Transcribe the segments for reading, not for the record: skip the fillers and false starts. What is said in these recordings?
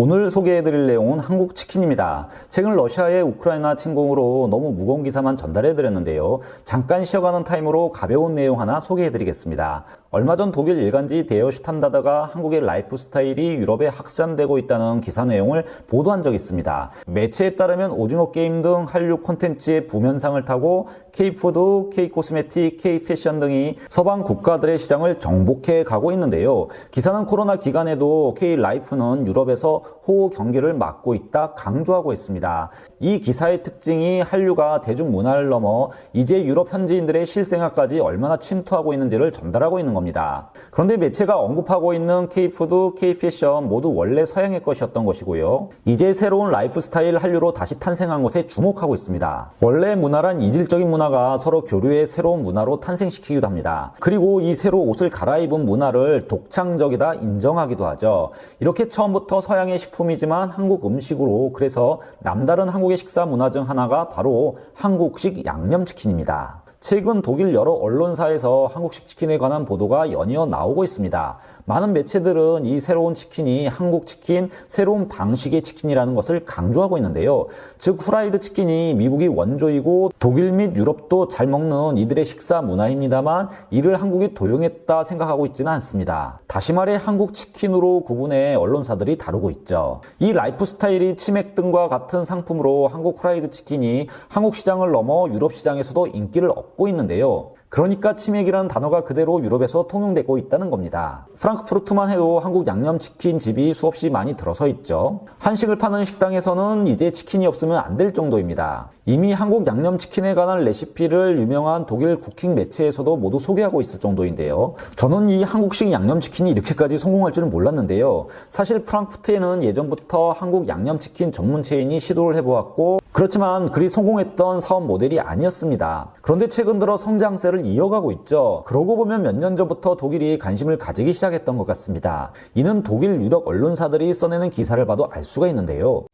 오늘 소개해드릴 내용은 한국 치킨입니다. 최근 러시아의 우크라이나 침공으로 너무 무거운 기사만 전달해드렸는데요. 잠깐 쉬어가는 타임으로 가벼운 내용 하나 소개해드리겠습니다. 얼마 전 독일 일간지 데어 슈탄다드가 한국의 라이프 스타일이 유럽에 확산되고 있다는 기사 내용을 보도한 적이 있습니다. 매체에 따르면 오징어 게임 등 한류 콘텐츠의 부면상을 타고 K푸드, K코스메틱, K패션 등이 서방 국가들의 시장을 정복해 가고 있는데요. 기사는 코로나 기간에도 K라이프는 유럽에서 호우 경기를 막고 있다 강조하고 있습니다. 이 기사의 특징이 한류가 대중문화를 넘어 이제 유럽 현지인들의 실생활까지 얼마나 침투하고 있는지를 전달하고 있는 겁니다. 그런데 매체가 언급하고 있는 K푸드, K패션 모두 원래 서양의 것이었던 것이고요. 이제 새로운 라이프 스타일 한류로 다시 탄생한 것에 주목하고 있습니다. 원래 문화란 이질적인 문화가 서로 교류의 새로운 문화로 탄생시키기도 합니다. 그리고 이 새로 옷을 갈아입은 문화를 독창적이다 인정하기도 하죠. 이렇게 처음부터 서양의 식품이지만 한국 음식으로, 그래서 남다른 한국의 식사 문화 중 하나가 바로 한국식 양념치킨입니다. 최근 독일 여러 언론사에서 한국식 치킨에 관한 보도가 연이어 나오고 있습니다. 많은 매체들은 이 새로운 치킨이 한국 치킨, 새로운 방식의 치킨이라는 것을 강조하고 있는데요. 즉 후라이드 치킨이 미국이 원조이고 독일 및 유럽도 잘 먹는 이들의 식사 문화입니다만 이를 한국이 도용했다 생각하고 있지는 않습니다. 다시 말해 한국 치킨으로 구분해 언론사들이 다루고 있죠. 이 라이프 스타일이 치맥 등과 같은 상품으로 한국 후라이드 치킨이 한국 시장을 넘어 유럽 시장에서도 인기를 얻고 있는데요. 그러니까 치맥이라는 단어가 그대로 유럽에서 통용되고 있다는 겁니다. 프랑크푸르트만 해도 한국 양념치킨 집이 수없이 많이 들어서 있죠. 한식을 파는 식당에서는 이제 치킨이 없으면 안 될 정도입니다. 이미 한국 양념치킨에 관한 레시피를 유명한 독일 쿠킹 매체에서도 모두 소개하고 있을 정도인데요. 저는 이 한국식 양념치킨이 이렇게까지 성공할 줄은 몰랐는데요. 사실 프랑크푸르트에는 예전부터 한국 양념치킨 전문 체인이 시도를 해보았고 그렇지만 그리 성공했던 사업 모델이 아니었습니다. 그런데 최근 들어 성장세를 이어가고 있죠. 그러고 보면 몇 년 전부터 독일이 관심을 가지기 시작했던 것 같습니다. 이는 독일 유력 언론사들이 써내는 기사를 봐도 알 수가 있는데요.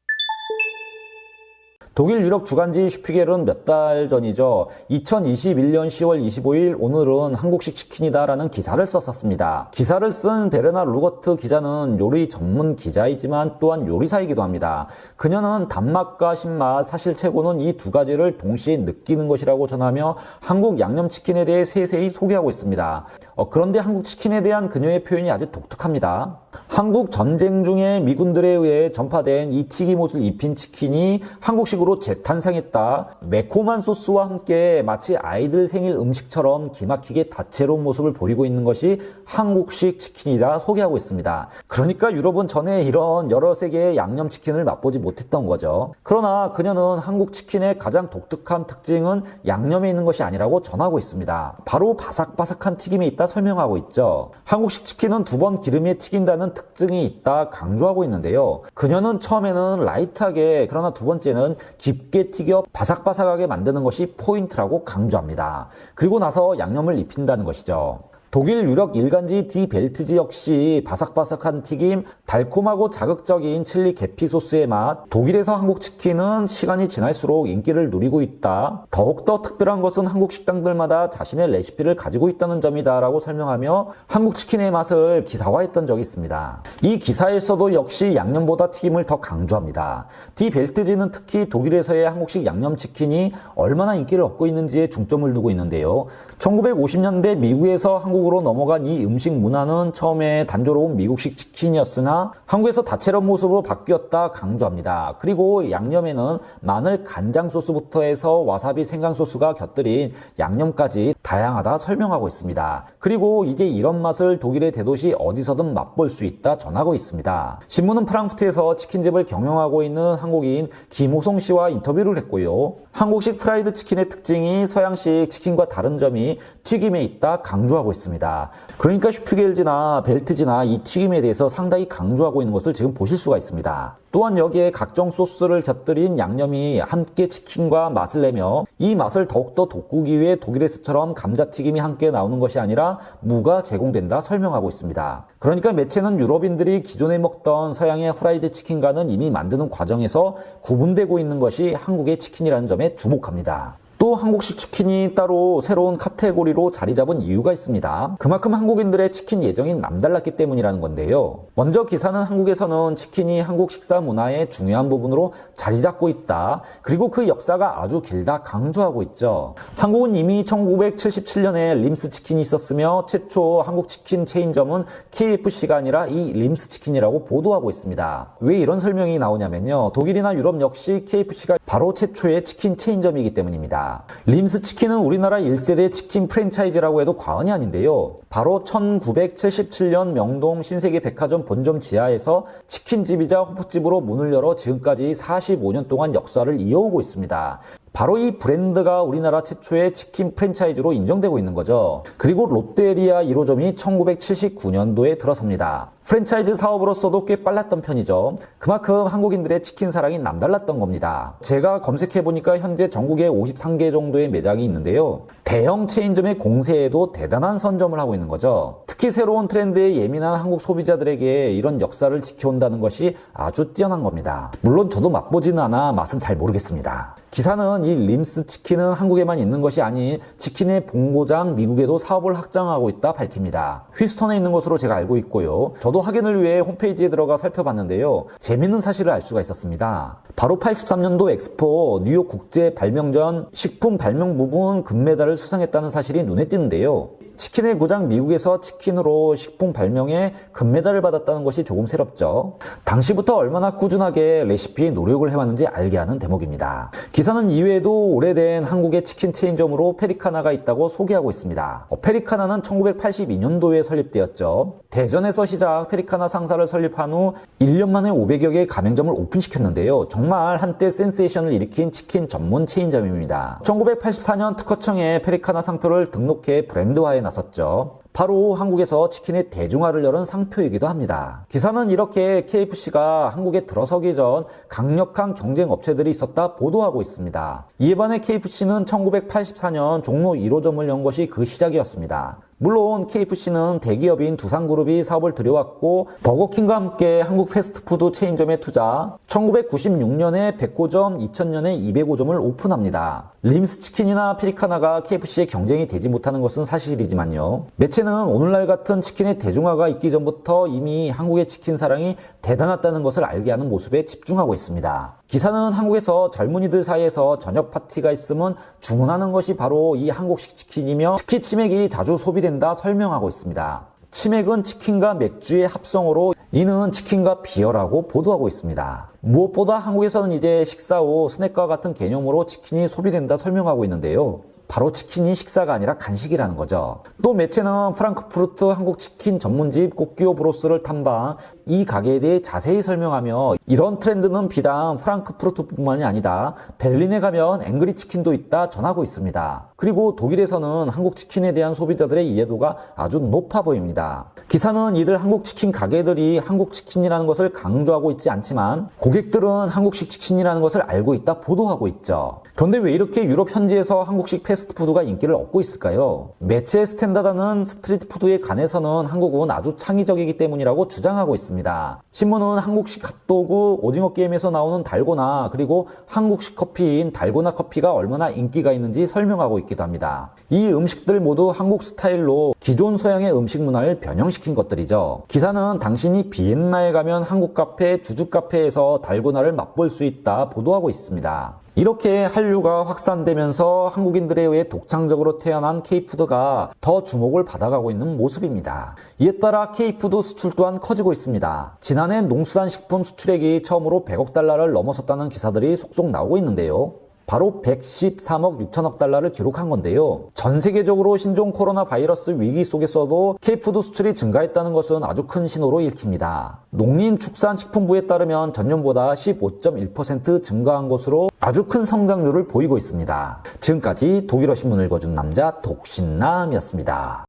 독일 유력 주간지 슈피겔은 몇 달 전이죠. 2021년 10월 25일 오늘은 한국식 치킨이다 라는 기사를 썼었습니다. 기사를 쓴 베르나 루거트 기자는 요리 전문 기자이지만 또한 요리사이기도 합니다. 그녀는 단맛과 신맛, 사실 최고는 이 두 가지를 동시에 느끼는 것이라고 전하며 한국 양념치킨에 대해 세세히 소개하고 있습니다. 그런데 한국 치킨에 대한 그녀의 표현이 아주 독특합니다. 한국 전쟁 중에 미군들에 의해 전파된 이 튀김옷을 입힌 치킨이 한국식으로 재탄생했다. 매콤한 소스와 함께 마치 아이들 생일 음식처럼 기막히게 다채로운 모습을 보이고 있는 것이 한국식 치킨이라 소개하고 있습니다. 그러니까 유럽은 전에 이런 여러 세계의 양념치킨을 맛보지 못했던 거죠. 그러나 그녀는 한국 치킨의 가장 독특한 특징은 양념에 있는 것이 아니라고 전하고 있습니다. 바로 바삭바삭한 튀김이 있다 설명하고 있죠. 한국식 치킨은 두 번 기름에 튀긴다는 특징이 있다 강조하고 있는데요. 그녀는 처음에는 라이트하게, 그러나 두 번째는 깊게 튀겨 바삭바삭하게 만드는 것이 포인트라고 강조합니다. 그리고 나서 양념을 입힌다는 것이죠. 독일 유력 일간지 디 벨트지 역시 바삭바삭한 튀김, 달콤하고 자극적인 칠리 계피 소스의 맛, 독일에서 한국 치킨은 시간이 지날수록 인기를 누리고 있다. 더욱더 특별한 것은 한국 식당들마다 자신의 레시피를 가지고 있다는 점이다 라고 설명하며 한국 치킨의 맛을 기사화했던 적이 있습니다. 이 기사에서도 역시 양념보다 튀김을 더 강조합니다. 디 벨트지는 특히 독일에서의 한국식 양념치킨이 얼마나 인기를 얻고 있는지에 중점을 두고 있는데요. 1950년대 미국에서 한국으로 넘어간 이 음식 문화는 처음에 단조로운 미국식 치킨이었으나 한국에서 다채로운 모습으로 바뀌었다 강조합니다. 그리고 양념에는 마늘 간장 소스부터 해서 와사비 생강 소스가 곁들인 양념까지 다양하다 설명하고 있습니다. 그리고 이제 이런 맛을 독일의 대도시 어디서든 맛볼 수 있다 전하고 있습니다. 신문은 프랑크푸르트에서 치킨집을 경영하고 있는 한국인 김호송 씨와 인터뷰를 했고요. 한국식 프라이드 치킨의 특징이 서양식 치킨과 다른 점이 튀김에 있다 강조하고 있습니다. 그러니까 슈피겔지나 벨트지나 이 튀김에 대해서 상당히 강조하고 있는 것을 지금 보실 수가 있습니다. 또한 여기에 각종 소스를 곁들인 양념이 함께 치킨과 맛을 내며 이 맛을 더욱더 돋구기 위해 독일에서처럼 감자튀김이 함께 나오는 것이 아니라 무가 제공된다 설명하고 있습니다. 그러니까 매체는 유럽인들이 기존에 먹던 서양의 후라이드 치킨과는 이미 만드는 과정에서 구분되고 있는 것이 한국의 치킨이라는 점에 주목합니다. 또 한국식 치킨이 따로 새로운 카테고리로 자리 잡은 이유가 있습니다. 그만큼 한국인들의 치킨 예정이 남달랐기 때문이라는 건데요. 먼저 기사는 한국에서는 치킨이 한국 식사 문화의 중요한 부분으로 자리 잡고 있다. 그리고 그 역사가 아주 길다 강조하고 있죠. 한국은 이미 1977년에 림스 치킨이 있었으며 최초 한국 치킨 체인점은 KFC가 아니라 이 림스 치킨이라고 보도하고 있습니다. 왜 이런 설명이 나오냐면요. 독일이나 유럽 역시 KFC가 바로 최초의 치킨 체인점이기 때문입니다. 림스 치킨은 우리나라 1세대 치킨 프랜차이즈라고 해도 과언이 아닌데요. 바로 1977년 명동 신세계 백화점 본점 지하에서 치킨집이자 호프집으로 문을 열어 지금까지 45년 동안 역사를 이어오고 있습니다. 바로 이 브랜드가 우리나라 최초의 치킨 프랜차이즈로 인정되고 있는 거죠. 그리고 롯데리아 1호점이 1979년도에 들어섭니다. 프랜차이즈 사업으로서도 꽤 빨랐던 편이죠. 그만큼 한국인들의 치킨 사랑이 남달랐던 겁니다. 제가 검색해보니까 현재 전국에 53개 정도의 매장이 있는데요. 대형 체인점의 공세에도 대단한 선점을 하고 있는 거죠. 특히 새로운 트렌드에 예민한 한국 소비자들에게 이런 역사를 지켜온다는 것이 아주 뛰어난 겁니다. 물론 저도 맛보지는 않아 맛은 잘 모르겠습니다. 기사는 이 림스 치킨은 한국에만 있는 것이 아닌 치킨의 본고장 미국에도 사업을 확장하고 있다 밝힙니다. 휘스턴에 있는 것으로 제가 알고 있고요. 저도 확인을 위해 홈페이지에 들어가 살펴봤는데요. 재밌는 사실을 알 수가 있었습니다. 바로 83년도 엑스포 뉴욕 국제 발명전 식품 발명 부분 금메달을 수상했다는 사실이 눈에 띄는데요. 치킨의 고장 미국에서 치킨으로 식품 발명에 금메달을 받았다는 것이 조금 새롭죠. 당시부터 얼마나 꾸준하게 레시피에 노력을 해왔는지 알게 하는 대목입니다. 기사는 이외에도 오래된 한국의 치킨 체인점으로 페리카나가 있다고 소개하고 있습니다. 페리카나는 1982년도에 설립되었죠. 대전에서 시작 페리카나 상사를 설립한 후 1년 만에 500여 개의 가맹점을 오픈시켰는데요. 정말 한때 센세이션을 일으킨 치킨 전문 체인점입니다. 1984년 특허청에 페리카나 상표를 등록해 브랜드화해 나섰죠. 바로 한국에서 치킨의 대중화를 열은 상표이기도 합니다. 기사는 이렇게 KFC가 한국에 들어서기 전 강력한 경쟁 업체들이 있었다 보도하고 있습니다. 이에 반해 KFC는 1984년 종로 1호점을 연 것이 그 시작이었습니다. 물론 KFC는 대기업인 두산그룹이 사업을 들여왔고 버거킹과 함께 한국 패스트푸드 체인점에 투자, 1996년에 100호점, 2000년에 205점을 오픈합니다. 림스 치킨이나 페리카나가 KFC의 경쟁이 되지 못하는 것은 사실이지만요. 매체는 오늘날 같은 치킨의 대중화가 있기 전부터 이미 한국의 치킨 사랑이 대단했다는 것을 알게 하는 모습에 집중하고 있습니다. 기사는 한국에서 젊은이들 사이에서 저녁 파티가 있으면 주문하는 것이 바로 이 한국식 치킨이며 특히 치맥이 자주 소비된다 설명하고 있습니다. 치맥은 치킨과 맥주의 합성어로 이는 치킨과 비어라고 보도하고 있습니다. 무엇보다 한국에서는 이제 식사 후 스낵과 같은 개념으로 치킨이 소비된다 설명하고 있는데요. 바로 치킨이 식사가 아니라 간식이라는 거죠. 또 매체는 프랑크푸르트 한국 치킨 전문집 꼬끼오 브로스를 탐방, 이 가게에 대해 자세히 설명하며 이런 트렌드는 비단 프랑크푸르트뿐만이 아니다. 베를린에 가면 앵그리 치킨도 있다 전하고 있습니다. 그리고 독일에서는 한국 치킨에 대한 소비자들의 이해도가 아주 높아 보입니다. 기사는 이들 한국 치킨 가게들이 한국 치킨이라는 것을 강조하고 있지 않지만 고객들은 한국식 치킨이라는 것을 알고 있다 보도하고 있죠. 그런데 왜 이렇게 유럽 현지에서 한국식 패스트푸드가 인기를 얻고 있을까요? 매체 스탠다드는 스트리트푸드에 관해서는 한국은 아주 창의적이기 때문이라고 주장하고 있습니다. 신문은 한국식 핫도그, 오징어 게임에서 나오는 달고나, 그리고 한국식 커피인 달고나 커피가 얼마나 인기가 있는지 설명하고 있기도 합니다. 이 음식들 모두 한국 스타일로 기존 서양의 음식 문화를 변형시킨 것들이죠. 기사는 당신이 비엔나에 가면 한국 카페, 주주 카페에서 달고나를 맛볼 수 있다 보도하고 있습니다. 이렇게 한류가 확산되면서 한국인들에 의해 독창적으로 태어난 K푸드가 더 주목을 받아가고 있는 모습입니다. 이에 따라 K푸드 수출 또한 커지고 있습니다. 지난해 농수산식품 수출액이 처음으로 100억 달러를 넘어섰다는 기사들이 속속 나오고 있는데요. 바로 113억 6천억 달러를 기록한 건데요. 전 세계적으로 신종 코로나 바이러스 위기 속에서도 K푸드 수출이 증가했다는 것은 아주 큰 신호로 읽힙니다. 농림축산식품부에 따르면 전년보다 15.1% 증가한 것으로 아주 큰 성장률을 보이고 있습니다. 지금까지 독일어 신문을 읽어준 남자 독신남이었습니다.